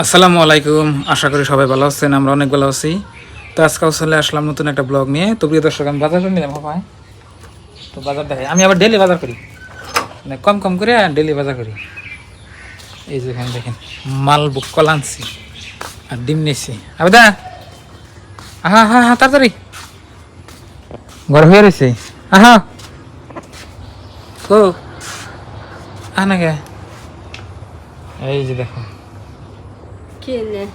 আসসালামু আলাইকুম, আশা করি সবাই ভালো আছেন। আমরা অনেক ভালো আছি। তো আজকাল চলে আসলাম নতুন একটা ব্লগ নিয়ে। তো প্রিয় দর্শক, আমি বাজার করে নিলাম ভাই। তো বাজার দেখাই, আমি আবার ডেলি বাজার করি, মানে কম কম করে ডেলি বাজার করি। এই যে এখানে দেখেন মাল বুক কলা আনছি আর ডিম নিয়েছি। আবার দা আহা হা হা তাড়াতাড়ি ঘর হয়ে রয়েছে। আহা ও আনা গে, এই যে দেখো কেনে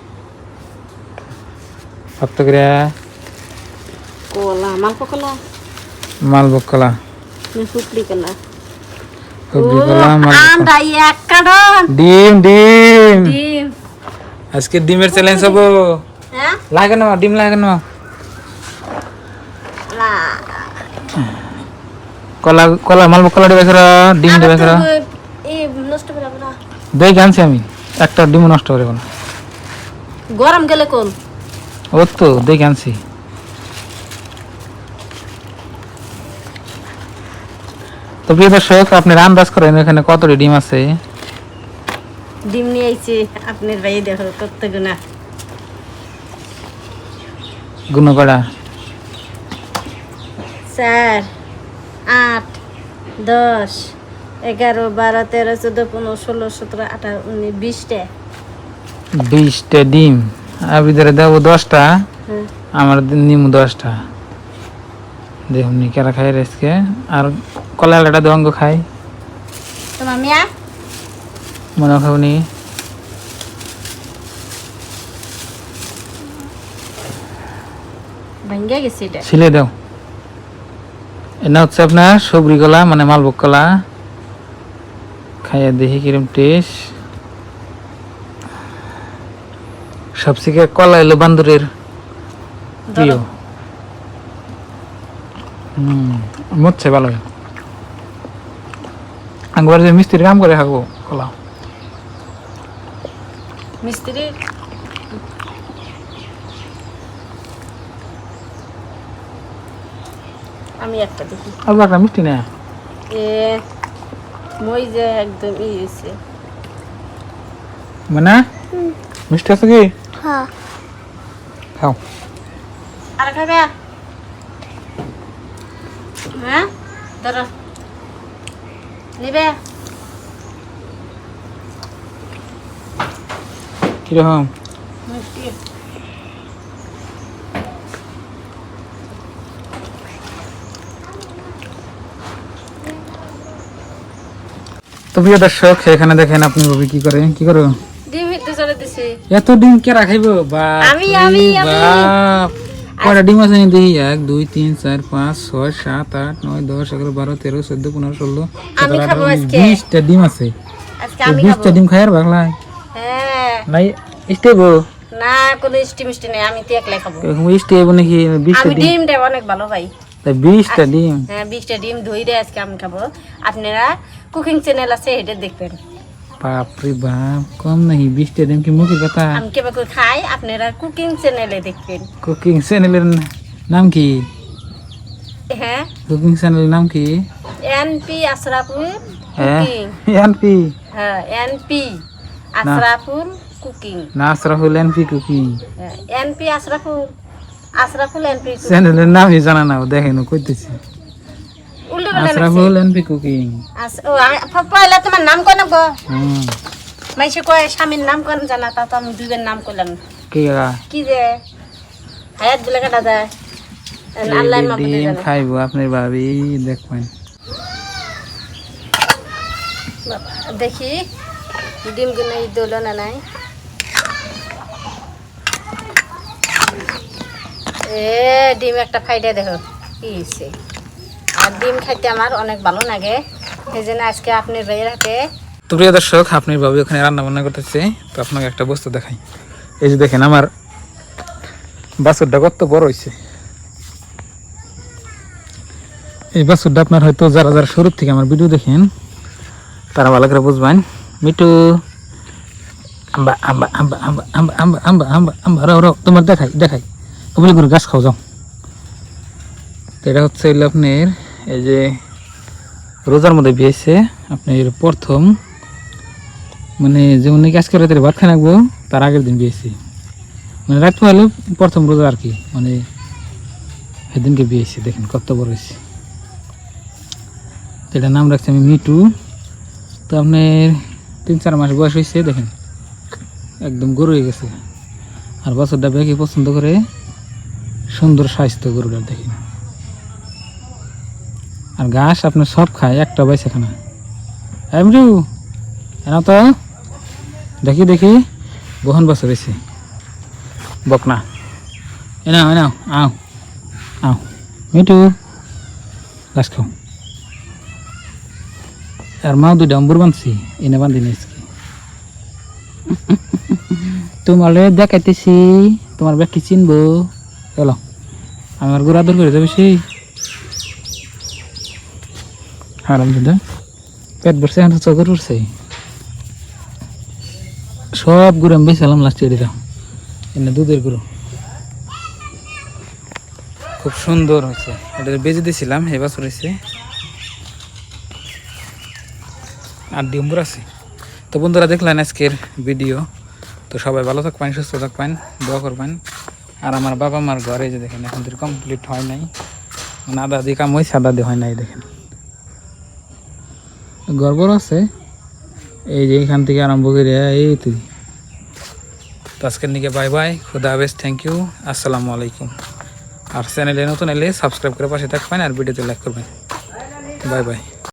কত করে কোলা মালপো কোলা মাল বুক কলা, নে সুপলি কোলা সবজি কলা, মাল আন্ডা এক কাডন ডিম ডিম। ডিম আজকে ডিমের চ্যালেঞ্জ হবো। হ্যাঁ লাগে না ডিম, লাগে না লা কলা কলা মাল কলা দেবে করা, ডিম দেবে করা। এই নষ্ট করে না দেখ আনছি আমি, একটা ডিম নষ্ট করে না। গরম গেলে কোন ও তো দেখ আনছি। তো প্রিয় দর্শক, আপনার আন্দাজ করেন এখানে কতটি ডিম আছে? ডিম নিয়ে আইছে আপনার ভাই, দেখো কত গুনা গুণ করা 4 8 10 11 12 13 14 15 16 17 18 19 20টা 20টা ডিম। আর ভিতরে দেবো 10টা, আমার নিমু 10টা। দেখুন নি কেরা খাই আজকে। আর কলা লাটা দঙ্গ খাই, তোমার মিয়া মনে খাবনি। ভাঙ্গা গেছে এটা ছিলে দাও। এটা হচ্ছে আপনার সবরি কলা, মানে মালভোগ কলা। খাইয়া দেখি কিরম টেস্ট। সবথেকে কলা এলো বান্দরের প্রিয়। মরছে ভালো। একবার যে মিস্ত্রি কাম করে খাবো কলা। মিস্ত্রি আমি একটা দেখি আর একটা মিষ্টি না এ মই যে একদম হয়েছে মানে মিষ্টি আছে কি? হ্যাঁ খাও। আর খাবে হ্যাঁ ধরো নিবে কিরকম? মিষ্টি তো প্রিয় দর্শক, এখানে দেখেন আপনি ভাবি কি করে কি করো। ডিম হিতে চলে দিছি এত ডিম কে রাখাইবো? বাপ আমি বাপ, কয়টা ডিম আছে নি দেখি? 1 2 3 4 5 6 7 8 9 10 11 12 13 14 15 16 আমি 17 খাবো 18 আজকে 20টা ডিম আছে। আজকে আমি 20টা খাবো ডিম খাইয়ার ভাগলাই হ্যাঁ নাই স্টেবো। না কোনো মিষ্টি নেই, আমি তো একলাই খাবো। স্টেবো নাকি? 20টা আমি ডিম, ডিমটা অনেক ভালো ভাই। তাই 20টা ডিম। হ্যাঁ 20টা ডিম ধুইরে আজকে আমি খাবো। আপনারা কুকিং চ্যানেল আছে এটা দেখবেন। বাপরে বাপ, কম নাকি? 20টা ডিম কি মুখের কথা? আমি কেবা করে খাই, আপনারা কুকিং চ্যানেলে দেখবেন। কুকিং চ্যানেলের নাম কি? হ্যাঁ কুকিং চ্যানেলের নাম কি? এনপি আশরাফুল হ্যাঁ কুকিং। এনপি হ্যাঁ এনপি আশরাফুল কুকিং। নাসরাফুল NP cooking NP Ashraful NP চ্যানেলের নামই জানা না, দেখেন কইতেছি উল্টো আশরাফুল এনপি কুকিং। ও পয়লা তোমার নাম কয় না গো? হুম, মাইসে কয় স্বামীর নাম কোন জানা, তা তো আমি দুইবার নাম করলাম। কি কি যে হায়াত গুলা কাটা যায় আল্লাহ মাহবুবে ডিম জানে। খাইবো আপনার ভাবি, দেখবেন। দেখি ডিম গুলো দোল না নাই। এ ডিম একটা ফাইডা দেখো কি হয়েছে। আর ডিম খাইতে আমার অনেক ভালো লাগে, সেই জন্য আজকে আপনার ভাইয়ের হাতে। তো প্রিয় দর্শক, আপনার ভাবি ওখানে রান্না বান্না করতেছে। তো আপনাকে একটা বস্তু দেখাই। এই যে দেখেন আমার বাছুরটা কত বড় হয়েছে। এই বাছুরটা আপনার হয়তো যারা যারা শুরুর থেকে আমার ভিডিও দেখেন তারা ভালো করে বুঝবেন। মিটু আম্বা আম্বা আম্বা আম্বা আম্বা আম্বা আম্বা আম্বা আম্বা রাও তোমার দেখাই দেখাই ওগুলি করে গাছ খাও যাও। তো এটা হচ্ছে আপনার এই যে রোজার মধ্যে বিয়েছে আপনার প্রথম, মানে যেমন নাকি আজকে রাতের ভাত খাই রাখবো তার আগের দিন বিয়েছি, মানে রাত হলো প্রথম রোজা আর কি, মানে সেদিনকে বিয়েছি। দেখেন কত বড় হয়েছে। এটার নাম রাখছি আমি মিটু। তো আপনার 3-4 মাস বয়স হয়েছে, দেখেন একদম গরু হয়ে গেছে। আর বছরটা বেশি পছন্দ করে, সুন্দর স্বাস্থ্য গরুটার দেখেন। আর ঘাস আপনার সব খায়, একটা বাইছে খানা। মিটু এনা তো দেখি দেখি বহন বছর হয়েছে বকনা। এনাও এনাও আও আও মিটু ঘাস খাও। আর মাও 2টা অম্বুর বানছি, এনে বান্ধি নিয়েছি। তোমারে দেখাইতেছি, তোমার ব্যাগটি চিনবো। চলো আমার গোড়া দর করে যাবে সেই হারাম দাদা। পেট ভরছে, এখন চকর উঠছে। সব গুরু আমি বেসালাম লাস্টে দিলাম, এনে দুধের গুরু খুব সুন্দর হয়েছে। এটা বেজে দিয়েছিলাম, এবছর হয়েছে। আর ডিম্বুর আছে। তো বন্ধুরা দেখলেন আজকের ভিডিও। তো সবাই ভালো থাকবেন, সুস্থ থাকবেন, দোয়া করবেন। আর আমার বাবা মার ঘরে যে দেখেন এখন তো কমপ্লিট হয় নাই, মানে আদা দিয়ে কাম হয়েছে, আদা দিয়ে হয় নাই। দেখেন গড়বড় আছে, এই যে এখান থেকে আরম্ভ করে এই তুই। তো আজকের নিকে বাই বাই, খুদা হাফেজ, থ্যাংক ইউ, আসসালামু আলাইকুম। আর চ্যানেলে নতুন এলে সাবস্ক্রাইব করে পাশে থাকবেন আর ভিডিওতে লাইক করবেন। Bye bye.